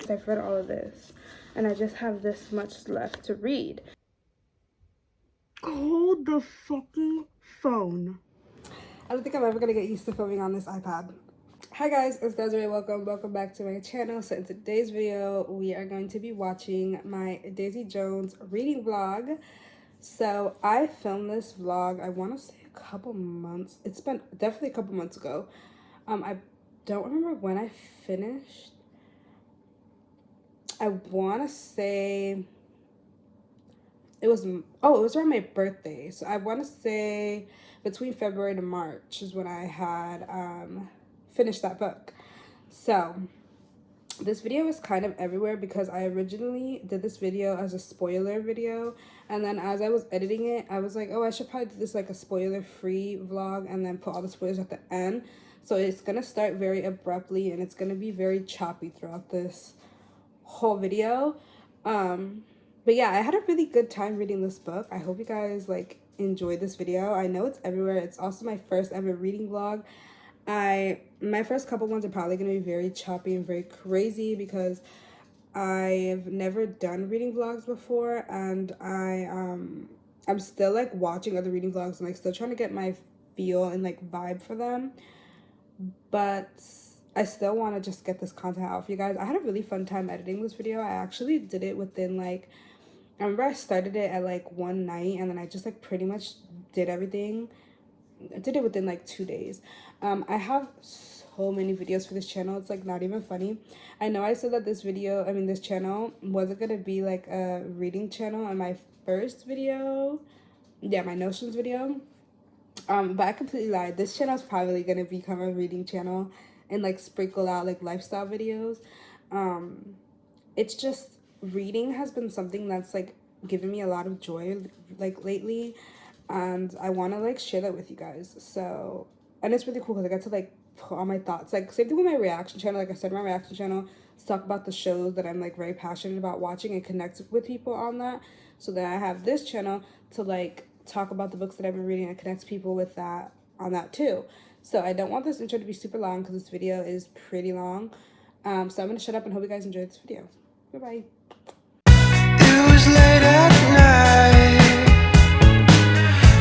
months I've read all of this, and I just have this much left to read. Hold the fucking phone. I don't think I'm ever gonna get used to filming on this iPad. Hi guys, it's Desiree. Welcome back to my channel. So in today's video, we are going to be watching my Daisy Jones reading vlog. So I filmed this vlog, I want to say a couple months. It's been definitely a couple months ago. I don't remember when I finished. I want to say it was around my birthday. So I want to say between February to March is when I had finished that book. So this video is kind of everywhere because I originally did this video as a spoiler video, and then as I was editing it, I was like, oh, I should probably do this like a spoiler free vlog and then put all the spoilers at the end. So it's gonna start very abruptly and it's gonna be very choppy throughout this whole video. But yeah, I had a really good time reading this book. I hope you guys like enjoyed this video. I know it's everywhere. It's also my first ever reading vlog. My first couple ones are probably gonna be very choppy and very crazy because I've never done reading vlogs before, and I'm still like watching other reading vlogs and like still trying to get my feel and like vibe for them. But I still want to just get this content out for you guys. I had a really fun time editing this video. I actually did it within like, I remember I started it at like one night and then I just like pretty much did everything. I did it within like 2 days. I have so many videos for this channel. It's like not even funny. I know I said that this channel wasn't gonna be like a reading channel in my first video. Yeah, my notions video. But I completely lied. This channel is probably gonna become a reading channel and like sprinkle out like lifestyle videos. It's just reading has been something that's like given me a lot of joy like lately, and I want to like share that with you guys. So, and it's really cool because I get to like put all my thoughts, like same thing with my reaction channel. Like I said, my reaction channel to talk about the shows that I'm like very passionate about watching and connect with people on that. So then I have this channel to like talk about the books that I've been reading and connect people with that on that too. So I don't want this intro to be super long because this video is pretty long. So I'm gonna shut up and hope you guys enjoyed this video. Bye bye. It was late at night.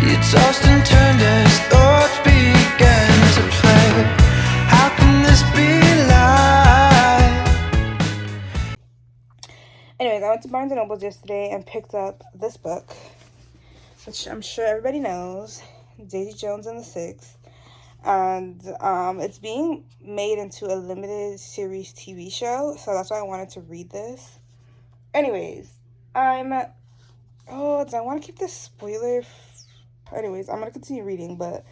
You tossed and turned as thoughts began to play. How can this be life? Anyways, I went to Barnes & Noble yesterday and picked up this book, which I'm sure everybody knows, Daisy Jones and the Six. And it's being made into a limited series TV show, so that's why I wanted to read this. Anyways, do I want to keep this spoiler? Anyways, I'm going to continue reading, but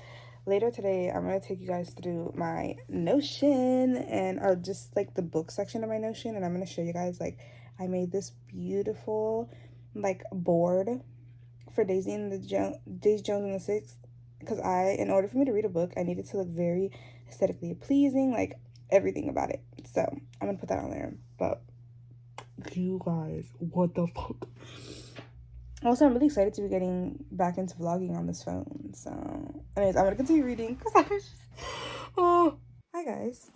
later today, I'm going to take you guys through my Notion or just like the book section of my Notion, and I'm going to show you guys like I made this beautiful like board for Daisy Jones and the Six, because in order for me to read a book, I needed to look very aesthetically pleasing, like everything about it. So I'm gonna put that on there. But you guys, what the fuck? Also, I'm really excited to be getting back into vlogging on this phone. So anyways, I'm gonna continue reading because I was just, oh, hi guys.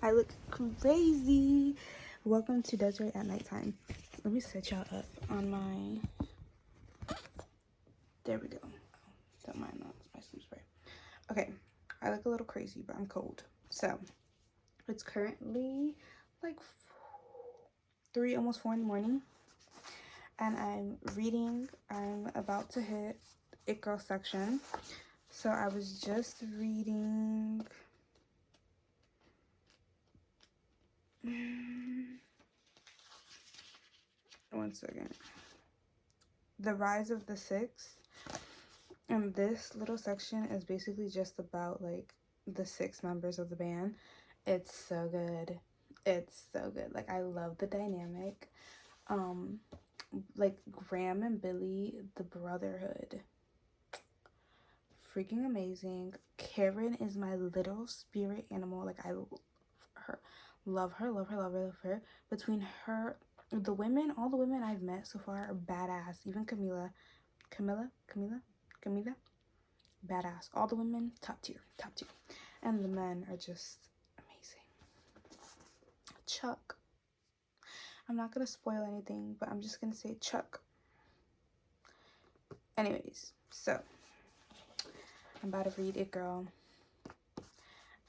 I look crazy. Welcome to Desiree at nighttime. Let me set y'all up on my, there we go. Don't mind that, it's my sleep spray. Okay, I look a little crazy, but I'm cold. So it's currently like 3, almost 4 in the morning, and I'm reading. I'm about to hit It Girl section. So I was just reading one second. The Rise of the Six. And this little section is basically just about like the 6 members of the band. It's so good. It's so good. Like I love the dynamic. Like Graham and Billy, the brotherhood. Freaking amazing. Karen is my little spirit animal. Like I love her. Between her, all the women I've met so far are badass. Even Camila, badass. All the women, top tier. And the men are just amazing. Chuck, I'm not gonna spoil anything, but I'm just gonna say Chuck. Anyways, so I'm about to read it, girl.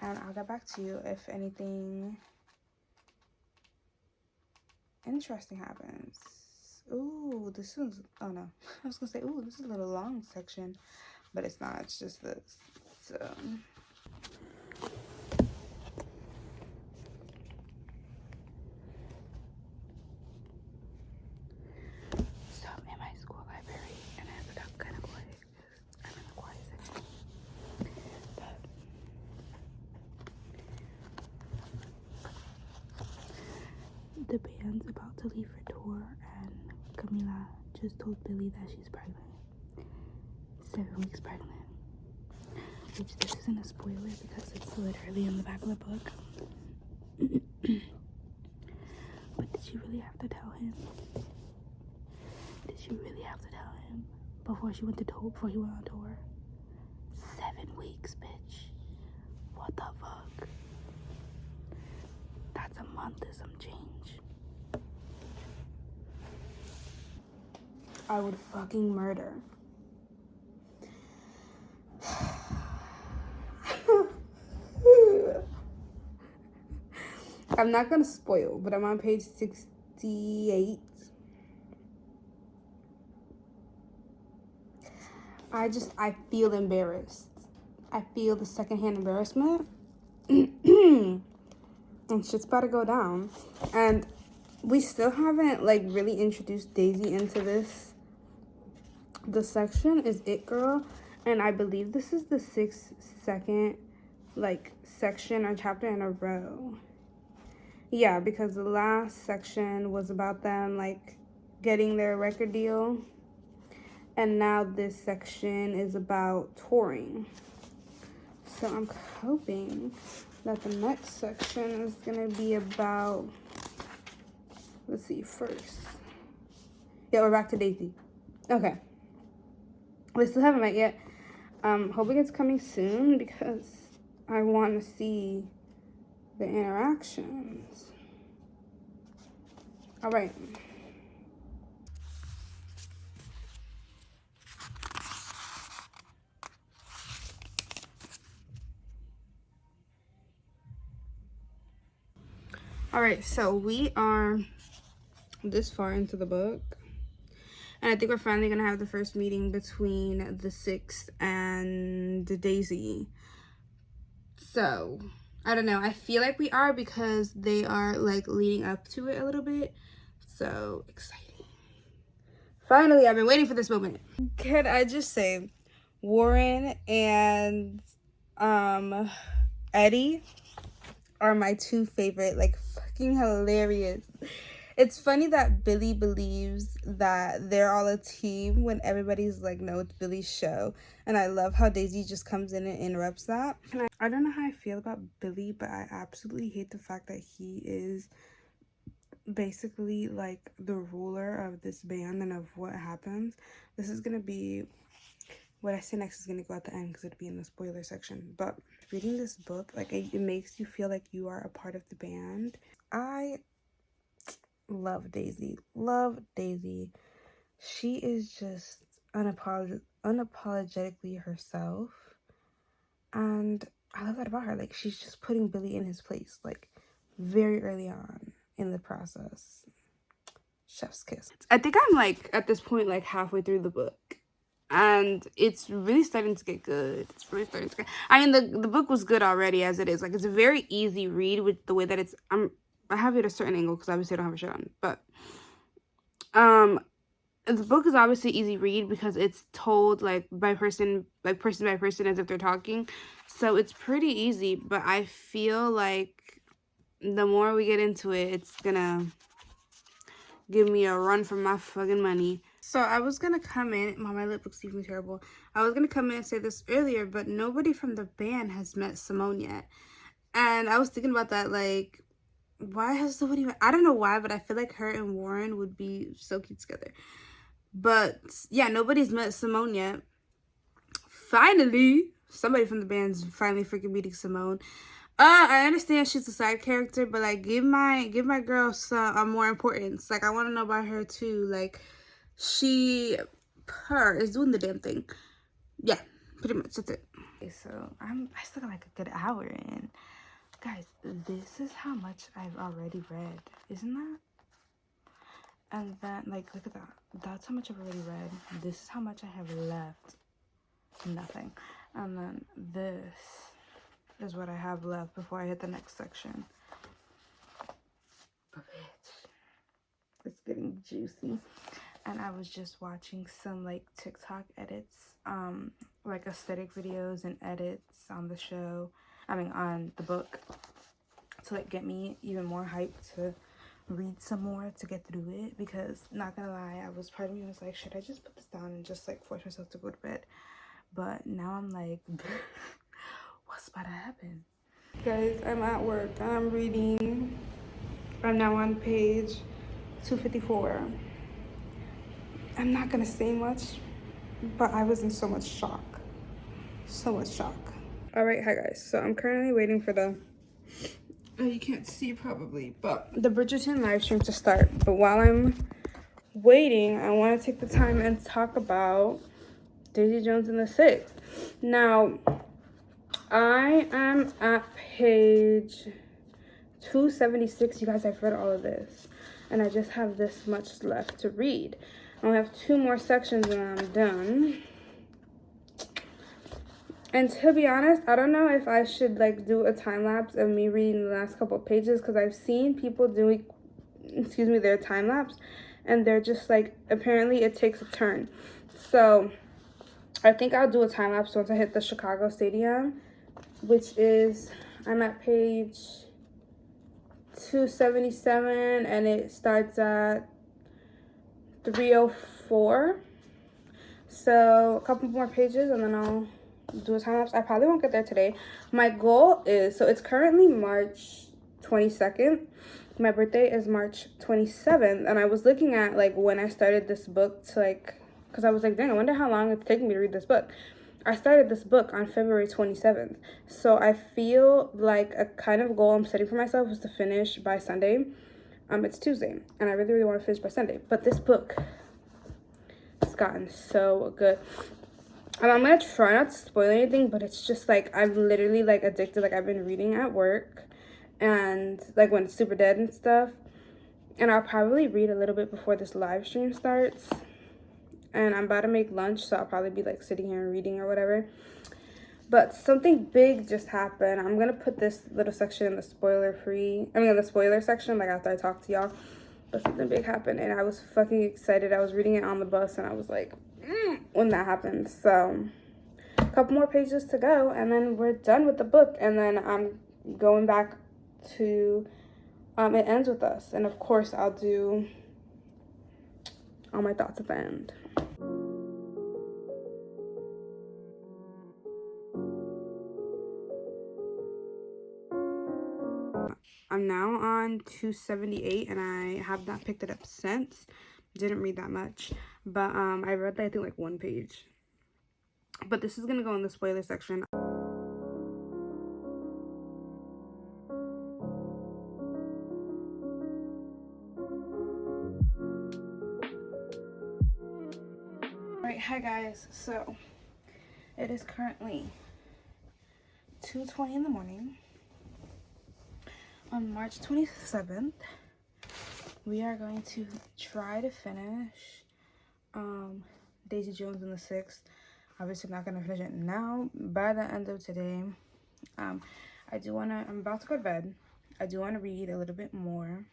And I'll get back to you if anything interesting happens. Ooh, this is, oh no. I was gonna say, ooh, this is a little long section. But it's not, it's just this. So in my school library, and I ended up kind of quiet because I'm in the quiet section. But the band's about to leave for tour, and Camila just told Billy that she's pregnant. 7 weeks pregnant. Which this isn't a spoiler because it's literally in the back of the book. But did she really have to tell him? Did she really have to tell him before she went to tour, before he went on tour? 7 weeks, bitch. What the fuck? That's a month and some change. I would fucking murder. I'm not gonna spoil, but I'm on page 68. I feel embarrassed. I feel the secondhand embarrassment. And shit's about to go down. And we still haven't like really introduced Daisy into this. The section is It Girl. And I believe this is the 6th like section or chapter in a row. Yeah, because the last section was about them like getting their record deal. And now this section is about touring. So I'm hoping that the next section is gonna be about, let's see, first. Yeah, we're back to Daisy. Okay. We still haven't met yet. Hoping it's coming soon because I want to see the interactions. All right. All right, so we are this far into the book. And I think we're finally going to have the first meeting between the 6th and Daisy. So, I don't know. I feel like we are because they are like leading up to it a little bit. So exciting. Finally, I've been waiting for this moment. Can I just say, Warren and Eddie are my 2 favorite, like fucking hilarious. It's funny that Billy believes that they're all a team when everybody's like, no, it's Billy's show. And I love how Daisy just comes in and interrupts that. And I don't know how I feel about Billy, but I absolutely hate the fact that he is basically like the ruler of this band and of what happens. This is gonna be, what I say next is gonna go at the end because it'll be in the spoiler section. But reading this book, like it makes you feel like you are a part of the band. I love Daisy. Love Daisy. She is just unapologetically herself. And I love that about her. Like, she's just putting Billy in his place, like, very early on in the process. Chef's kiss. I think I'm, like, at this point, like, halfway through the book. And it's really starting to get good. It's really starting to get... I mean, the book was good already as it is. Like, it's a very easy read with the way that it's... I have it at a certain angle because obviously I don't have a shirt on. But, the book is obviously easy read because it's told like person by person as if they're talking. So it's pretty easy, but I feel like the more we get into it, it's gonna give me a run for my fucking money. So I was gonna come in, my lip looks even terrible. I was gonna come in and say this earlier, but nobody from the band has met Simone yet. And I was thinking about that, like, why has nobody, I don't know why, but I feel like her and Warren would be so cute together. But yeah, nobody's met Simone yet. Finally, somebody from the band's finally freaking meeting Simone. I understand she's a side character, but like give my girl some more importance. Like I want to know about her too. Like her is doing the damn thing. Yeah, pretty much that's it. Okay, so I still got like a good hour in. Guys, this is how much I've already read. Isn't that? And then like look at that. That's how much I've already read. This is how much I have left. Nothing. And then this is what I have left before I hit the next section. But bitch, it's getting juicy. And I was just watching some like TikTok edits, like aesthetic videos and edits on the show, on the book, to like get me even more hyped to read some more to get through it. Because not gonna lie, part of me was like, should I just put this down and just like force myself to go to bed? But now I'm like, what's about to happen? Guys, I'm at work and I'm reading. I'm now on page 254. I'm not gonna say much, but I was in so much shock. So much shock. All right, hi guys. So I'm currently waiting for the, oh, you can't see probably, but the Bridgerton live stream to start. But while I'm waiting, I want to take the time and talk about Daisy Jones and the Six. Now, I am at page 276. You guys, I've read all of this, and I just have this much left to read. I only have 2 more sections and I'm done. And to be honest, I don't know if I should like do a time lapse of me reading the last couple of pages, because I've seen people doing, their time lapse, and they're just like, apparently it takes a turn. So I think I'll do a time lapse once I hit the Chicago Stadium, which is, I'm at page 277 and it starts at 304. So a couple more pages and then I'll do a time lapse. I probably won't get there today. My goal is, so it's currently March 22nd. My birthday is March 27th, and I was looking at like when I started this book to like, because I was like, dang, I wonder how long it's taking me to read this book. I started this book on February 27th. So I feel like a kind of goal I'm setting for myself is to finish by Sunday. It's Tuesday, and I really, really want to finish by Sunday. But this book has gotten so good. I'm gonna try not to spoil anything, but it's just like, I'm literally like addicted. Like I've been reading at work and like when it's super dead and stuff. And I'll probably read a little bit before this live stream starts. And I'm about to make lunch, so I'll probably be like sitting here and reading or whatever. But something big just happened. I'm gonna put this little section in the in the spoiler section, like after I talk to y'all. But something big happened and I was fucking excited. I was reading it on the bus and I was like, when that happened. So a couple more pages to go and then we're done with the book, and then I'm going back to It Ends With Us, and of course I'll do all my thoughts at the end. I'm now on 278 and I have not picked it up since. Didn't read that much, but I read I think like 1 page. But this is gonna go in the spoiler section. Alright, hi guys. So it is currently 2:20 in the morning on March 27th. We are going to try to finish Daisy Jones and the Six. Obviously I'm not gonna finish it now. By the end of today, I'm about to go to bed. I do want to read a little bit more.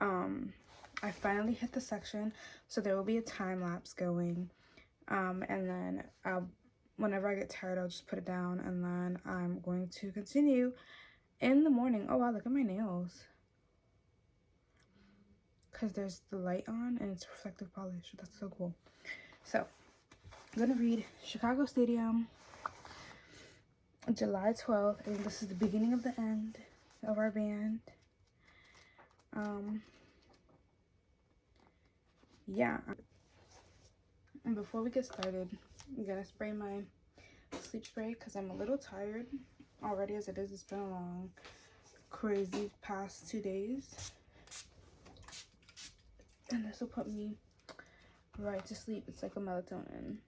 I finally hit the section, so there will be a time lapse going, and then whenever I get tired, I'll just put it down, and then I'm going to continue in the morning. Oh wow, look at my nails, because there's the light on and it's reflective polish. That's so cool. So I'm gonna read Chicago Stadium, July 12th. I think this is the beginning of the end of our band. Yeah. And before we get started, I'm gonna spray my sleep spray because I'm a little tired. already as it is. It's been a long, crazy past 2 days. And this will put me right to sleep. It's like a melatonin.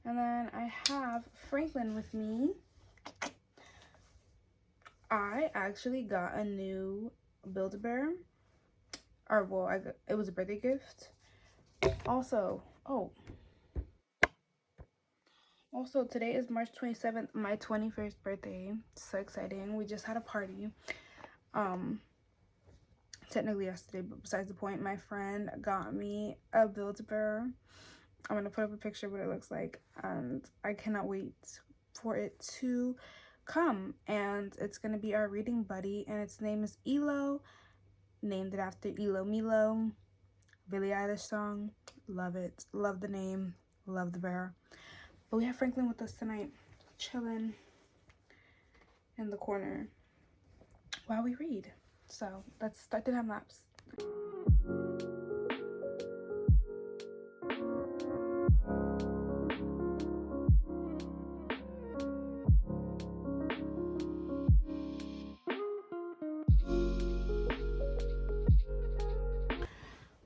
And then I have Franklin with me. I actually got a new Build-A-Bear. Or, well, it was a birthday gift. Also, today is March 27th, my 21st birthday. So exciting. We just had a party. Technically yesterday, but besides the point, my friend got me a Build-A-Bear. I'm gonna put up a picture of what it looks like, and I cannot wait for it to come. And it's gonna be our reading buddy, and its name is Elo, named it after Elo Milo, Billie Eilish song. Love it, love the name, love the bear. But we have Franklin with us tonight, chilling in the corner while we read. So let's start the time lapse.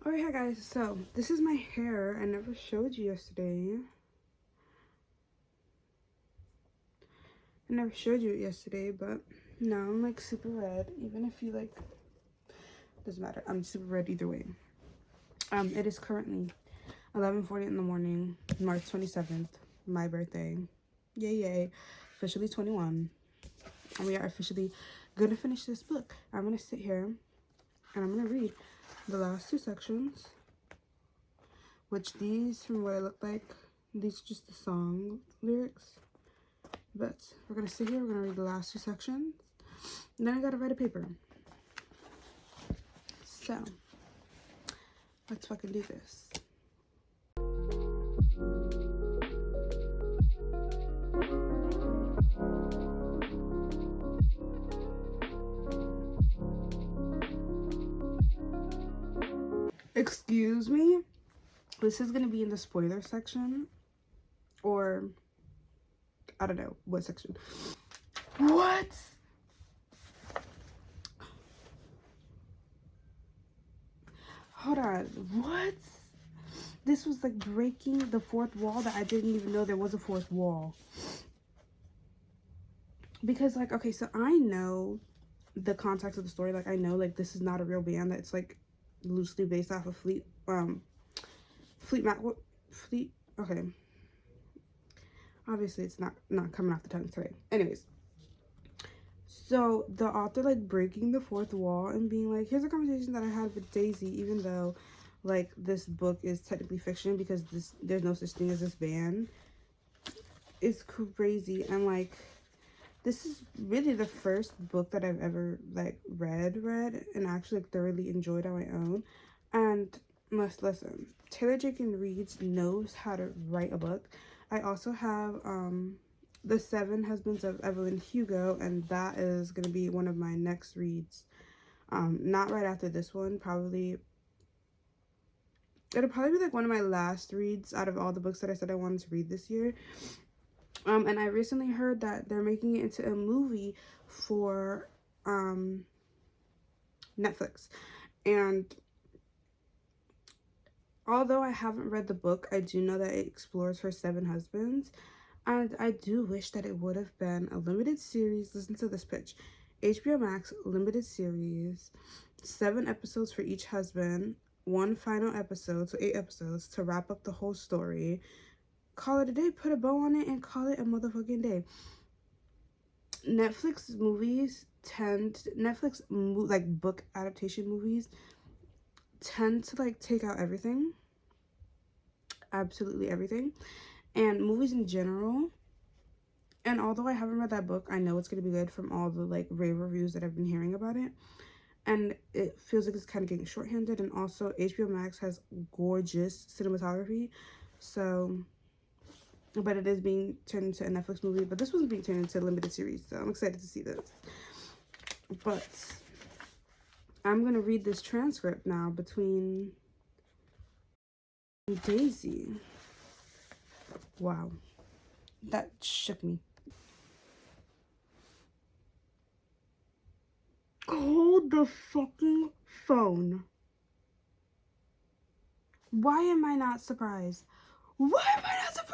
Alright, hi guys, so this is my hair. I never showed you yesterday. But now I'm like super red. Even if you like, doesn't matter. I'm super red either way. It is currently 11:40 in the morning, March 27th, my birthday. Yay, yay. Officially 21. And we are officially gonna finish this book. I'm gonna sit here and I'm gonna read the last 2 sections, which these, from what it looked like, these are just the song lyrics. But we're gonna sit here, we're gonna read the last 2 sections, and then I gotta write a paper. So let's fucking do this. Excuse me, this is gonna be in the spoiler section, or I don't know what section. What? Hold on, what? This was like breaking the 4th wall that I didn't even know there was a 4th wall. Because like, okay, so I know the context of the story. Like, I know like this is not a real band, that's like loosely based off of Fleet, okay. Obviously it's not coming off the tongue today. Anyways, so the author like breaking the 4th wall and being like, here's a conversation that I had with Daisy, even though like this book is technically fiction because there's no such thing as this band. It's crazy. And like, this is really the first book that I've ever like read and actually like, thoroughly enjoyed on my own. And must listen, Taylor Jenkins Reid knows how to write a book. I also have The 7 Husbands of Evelyn Hugo, and that is going to be one of my next reads. Not right after this one, it'll probably be like one of my last reads out of all the books that I said I wanted to read this year. And I recently heard that they're making it into a movie for Netflix. And although I haven't read the book, I do know that it explores her 7 husbands. And I do wish that it would have been a limited series. Listen to this pitch. HBO Max limited series, 7 episodes for each husband, 1 final episode, so 8 episodes to wrap up the whole story. Call it a day, put a bow on it, and call it a motherfucking day. Netflix like book adaptation movies tend to like take out everything, absolutely everything, and movies in general. And although I haven't read that book, I know it's gonna be good from all the like rave reviews that I've been hearing about it, and it feels like it's kind of getting shorthanded. And also HBO Max has gorgeous cinematography, so, but it is being turned into a Netflix movie. But this wasn't being turned into a limited series, so I'm excited to see this. But I'm gonna read this transcript now between Daisy. Wow, that shook me. the fucking phone. Why am I not surprised? Why am I not surprised?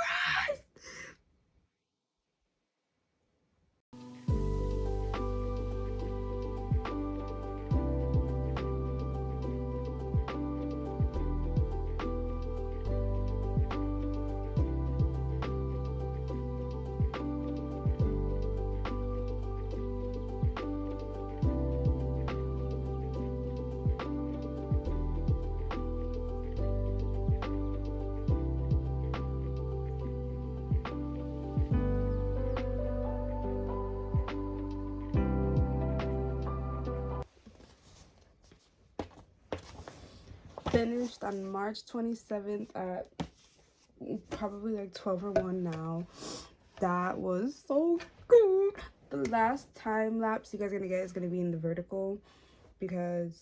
Finished on March 27th at probably like 12 or 1 now. That was so good. The last time lapse you guys are gonna get is gonna be in the vertical because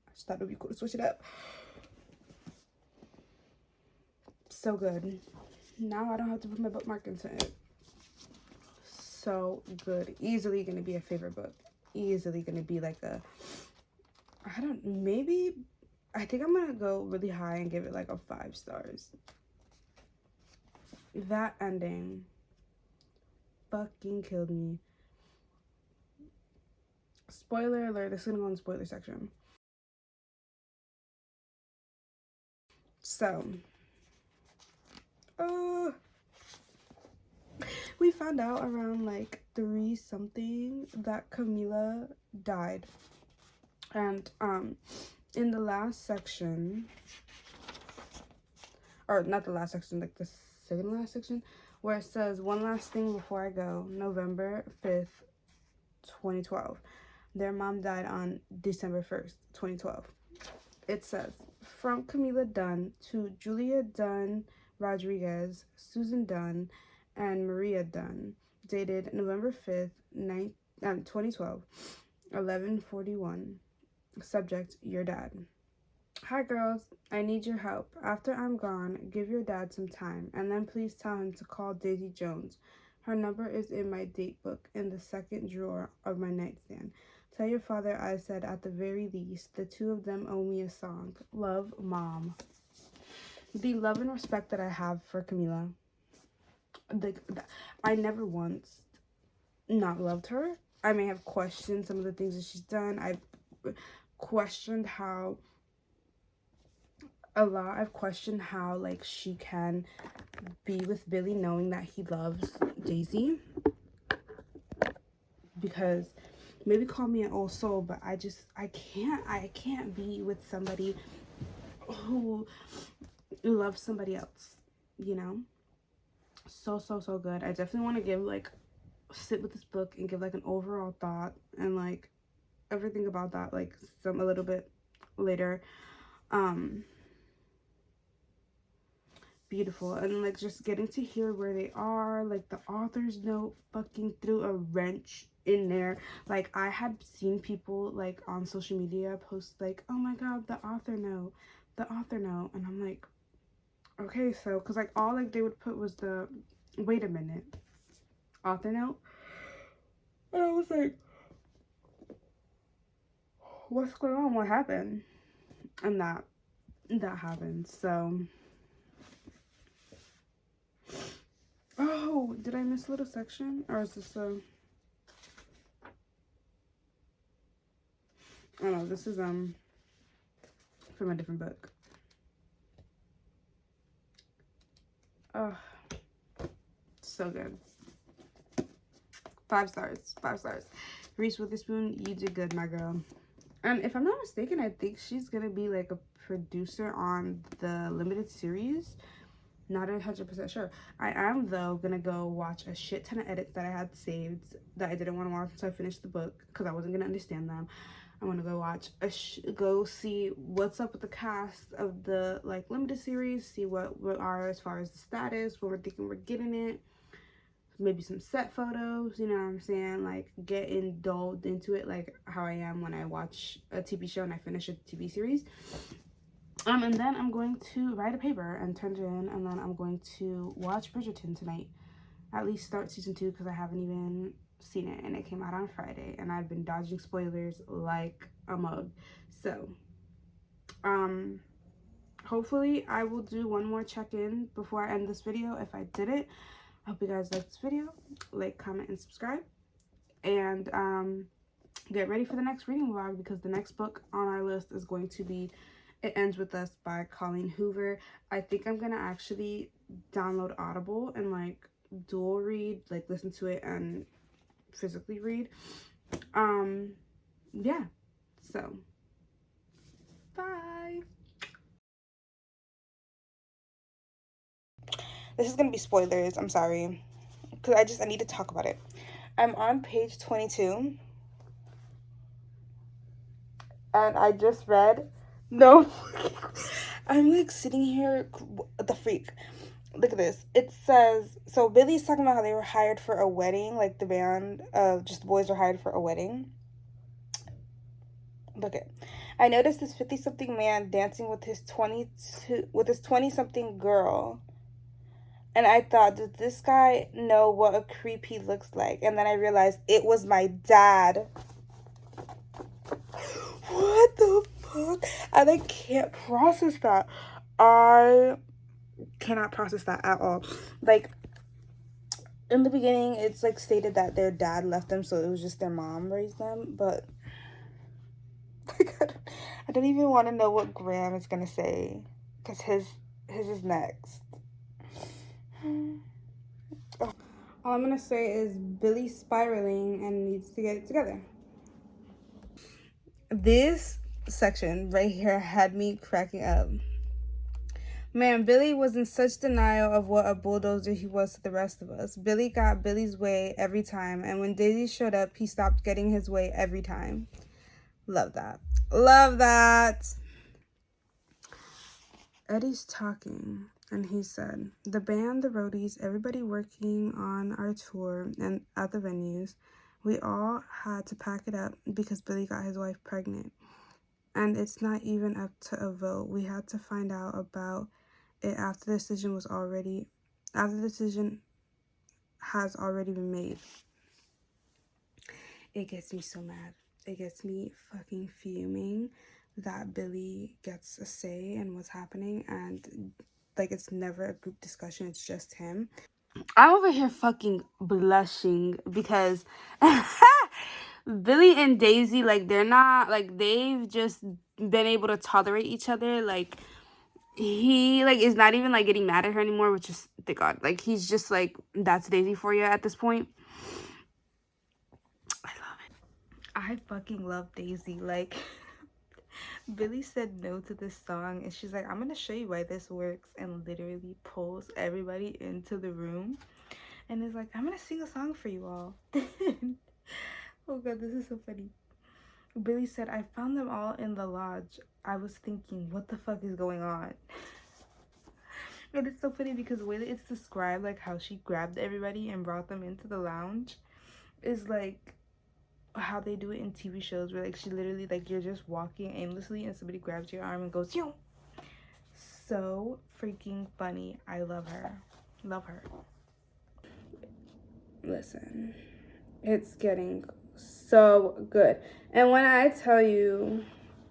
I just thought it would be cool to switch it up. So good. Now I don't have to put my bookmark into it. So good. Easily gonna be a favorite book. Easily gonna be like a, I don't, maybe, I think I'm gonna go really high and give it like a 5 stars. That ending fucking killed me. Spoiler alert, this is gonna go in the spoiler section. So, we found out around like 3 something that Camila died. And in the last section, or not the last section, like the second last section, where it says, "One last thing before I go, November 5th, 2012. Their mom died on December 1st, 2012. It says, "From Camila Dunn to Julia Dunn Rodriguez, Susan Dunn, and Maria Dunn, dated November 5th, 2012, 11:41. Subject, your dad. Hi girls, I need your help. After I'm gone, give your dad some time, and then please tell him to call Daisy Jones. Her number is in my date book in the second drawer of my nightstand. Tell your father I said at the very least, the two of them owe me a song. Love, Mom." The love and respect that I have for Camila, I never once not loved her. I may have questioned some of the things that she's done. I've questioned how like she can be with Billy knowing that he loves Daisy, because maybe call me an old soul, but I can't be with somebody who loves somebody else, you know. So good. I definitely want to give like sit with this book and give like an overall thought and like everything about that like a little bit later. Beautiful. And like just getting to hear where they are, like the author's note fucking threw a wrench in there. Like I had seen people like on social media post like, "Oh my god, the author note," and I'm like, okay, so because like all like they would put was the wait a minute author note, and I was like, what's going on, what happened? And that happened. So oh, did I miss a little section, or is this a, oh no, this is from a different book. Oh, so good. 5 stars. Reese Witherspoon, you did good, my girl. And if I'm not mistaken, I think she's gonna be like a producer on the limited series. Not 100% sure. I am though gonna go watch a shit ton of edits that I had saved that I didn't want to watch until I finished the book because I wasn't gonna understand them. I want to go watch go see what's up with the cast of the like limited series, see what are as far as the status, what we're thinking we're getting it, maybe some set photos, you know what I'm saying, like get indulged into it like how I am when I watch a TV show and I finish a TV series. And then I'm going to write a paper and turn it in, and then I'm going to watch Bridgerton tonight. At least start season 2 because I haven't even seen it, and it came out on Friday, and I've been dodging spoilers like a mug. So hopefully I will do one more check-in before I end this video. If I didn't, I hope you guys liked this video. Like, comment, and subscribe, and get ready for the next reading vlog, because the next book on our list is going to be It Ends With Us by Colleen Hoover. I think I'm gonna actually download Audible and like dual read, like listen to it and physically read. Yeah, so bye. This is gonna be spoilers, I'm sorry, because I need to talk about it. I'm on page 22, and I just read, no, I'm like sitting here, the freak. Look at this. It says, so Billy's talking about how they were hired for a wedding, like the band of just boys were hired for a wedding. Look at, I noticed this 50-something man dancing with his 20-something girl. And I thought, does this guy know what a creep he looks like? And then I realized it was my dad. What the fuck? And I can't process that. I cannot process that at all. Like, in the beginning, it's like stated that their dad left them, so it was just their mom raised them. But I don't even want to know what Graham is gonna say, because his is next. Oh. All I'm gonna say is Billy's spiraling and needs to get it together. This section right here had me cracking up. Man, Billy was in such denial of what a bulldozer he was to the rest of us. Billy got Billy's way every time, and when Daisy showed up, he stopped getting his way every time. Love that. Love that. Eddie's talking, and he said, the band, the roadies, everybody working on our tour and at the venues, we all had to pack it up because Billy got his wife pregnant. And it's not even up to a vote. We had to find out about it after the decision has already been made. It gets me so mad. It gets me fucking fuming that Billy gets a say in what's happening, and like it's never a group discussion, it's just him. I'm over here fucking blushing because Billy and Daisy, like, they're not, like, they've just been able to tolerate each other. Like, he, like, is not even, like, getting mad at her anymore, which is, thank God. Like, he's just, like, that's Daisy for you at this point. I love it. I fucking love Daisy. Like, Billy said no to this song, and she's like, I'm gonna show you why this works, and literally pulls everybody into the room and is like, I'm gonna sing a song for you all. Oh god, this is so funny. Billy said, I found them all in the lodge. I was thinking, what the fuck is going on? And it's so funny because the way that it's described, like how she grabbed everybody and brought them into the lounge, is like how they do it in TV shows, where like she literally, like, you're just walking aimlessly and somebody grabs your arm and goes, yo. So freaking funny. I love her. Love her. Listen, it's getting so good. And when I tell you,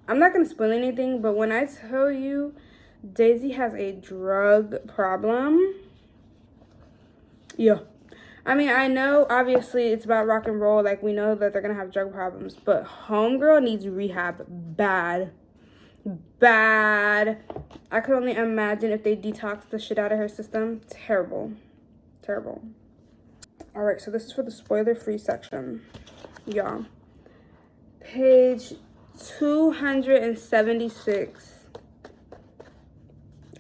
I'm not gonna spoil anything, but when I tell you Daisy has a drug problem, yeah. I mean, I know obviously it's about rock and roll, like we know that they're gonna have drug problems, but homegirl needs rehab bad. I could only imagine if they detox the shit out of her system. Terrible. All right, so this is for the spoiler-free section, y'all. Page 276.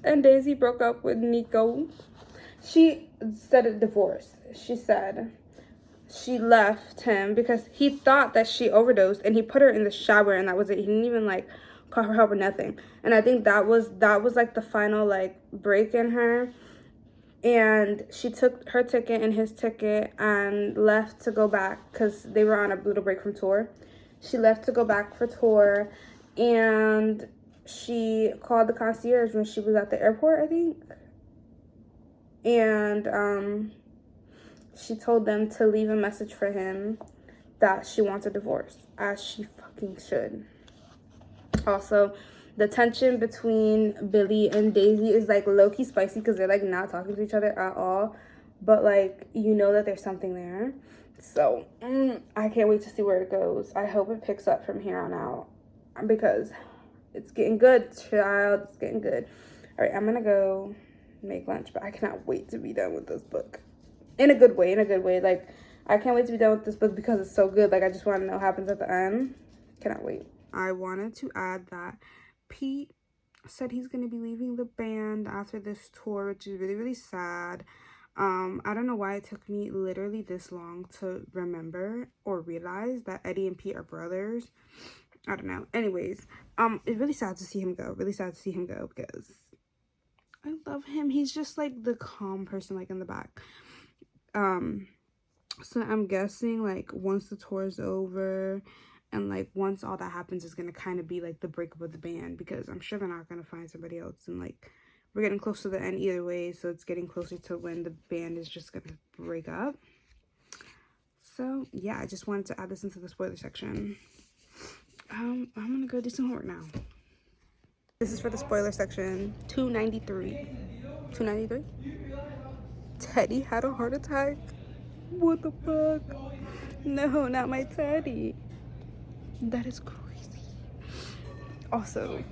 And Daisy broke up with Nico. She said a divorce. She said she left him because he thought that she overdosed, and he put her in the shower, and that was it. He didn't even like call for help or nothing. And I think that was like the final like break in her. And she took her ticket and his ticket and left to go back because they were on a little break from tour. She left to go back for tour, and she called the concierge when she was at the airport, I think. And she told them to leave a message for him that she wants a divorce, as she fucking should. Also, the tension between Billy and Daisy is like low-key spicy because they're like not talking to each other at all, but like you know that there's something there. So I can't wait to see where it goes. I hope it picks up from here on out because it's getting good, child. It's getting good. All right, I'm gonna go make lunch, but I cannot wait to be done with this book. In a good way, in a good way. Like, I can't wait to be done with this book because it's so good. Like, I just want to know what happens at the end. Cannot wait. I wanted to add that Pete said he's going to be leaving the band after this tour, which is really, really sad. I don't know why it took me literally this long to remember or realize that Eddie and Pete are brothers. I don't know. Anyways, it's really sad to see him go. Really sad to see him go because I love him. He's just like the calm person, like in the back. So I'm guessing like once the tour is over and like once all that happens is gonna kind of be like the breakup of the band, because I'm sure they're not gonna find somebody else, and like we're getting close to the end either way, so it's getting closer to when the band is just gonna break up. So yeah, I just wanted to add this into the spoiler section. I'm gonna go do some homework now. This is for the spoiler section. 293. 293? Teddy had a heart attack. What the fuck? No, not my Teddy. That is crazy. Also,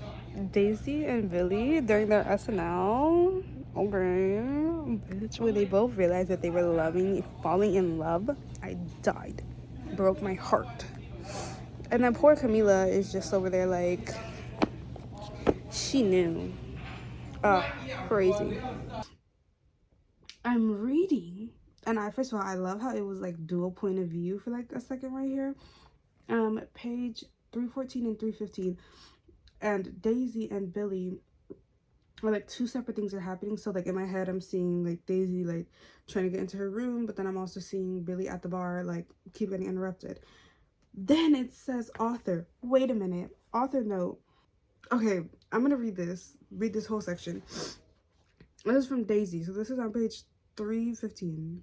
Daisy and Billy during their SNL, okay, bitch, when they both realized that they were falling in love, I died. Broke my heart. And then poor Camila is just over there like, she knew. Crazy. I'm reading, and first of all, I love how it was like dual point of view for like a second right here. Page 314 and 315, and Daisy and Billy are like two separate things are happening. So like in my head, I'm seeing like Daisy like trying to get into her room, but then I'm also seeing Billy at the bar like keep getting interrupted. Then it says author. Wait a minute, author note. Okay, I'm gonna read this whole section. This is from Daisy, so this is on page 315.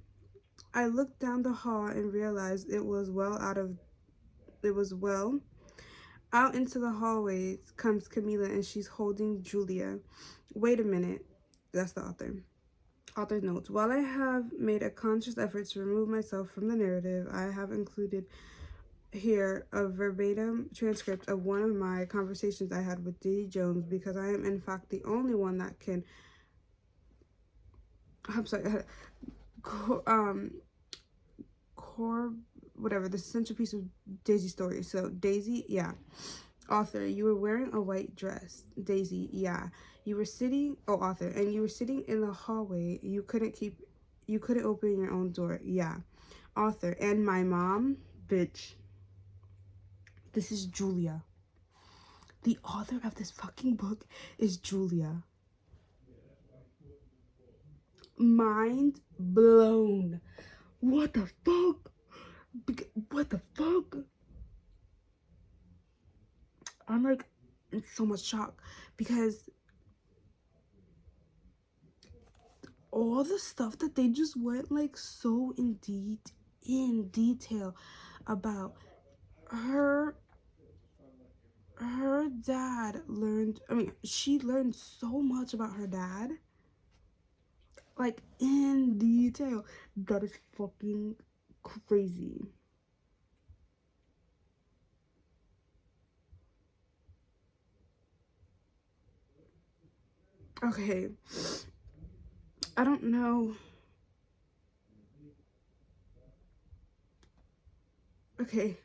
I looked down the hall and realized it was well out into the hallway comes Camila, and she's holding Julia. Wait a minute. That's the author. Author's notes. While I have made a conscious effort to remove myself from the narrative, I have included here a verbatim transcript of one of my conversations I had with Dee Jones, because I am in fact the only one that can whatever, the centerpiece of Daisy's story. So Daisy, yeah. Author, you were wearing a white dress. Daisy, yeah. You were sitting, author, and you were sitting in the hallway. You couldn't open your own door. Yeah. Author, and my mom, bitch. This is Julia. The author of this fucking book is Julia. Mind blown. What the fuck? What the fuck? I'm like in so much shock because all the stuff that they just went like so in detail about her dad she learned so much about her dad, like in detail. That is fucking crazy. Okay, I don't know. Okay.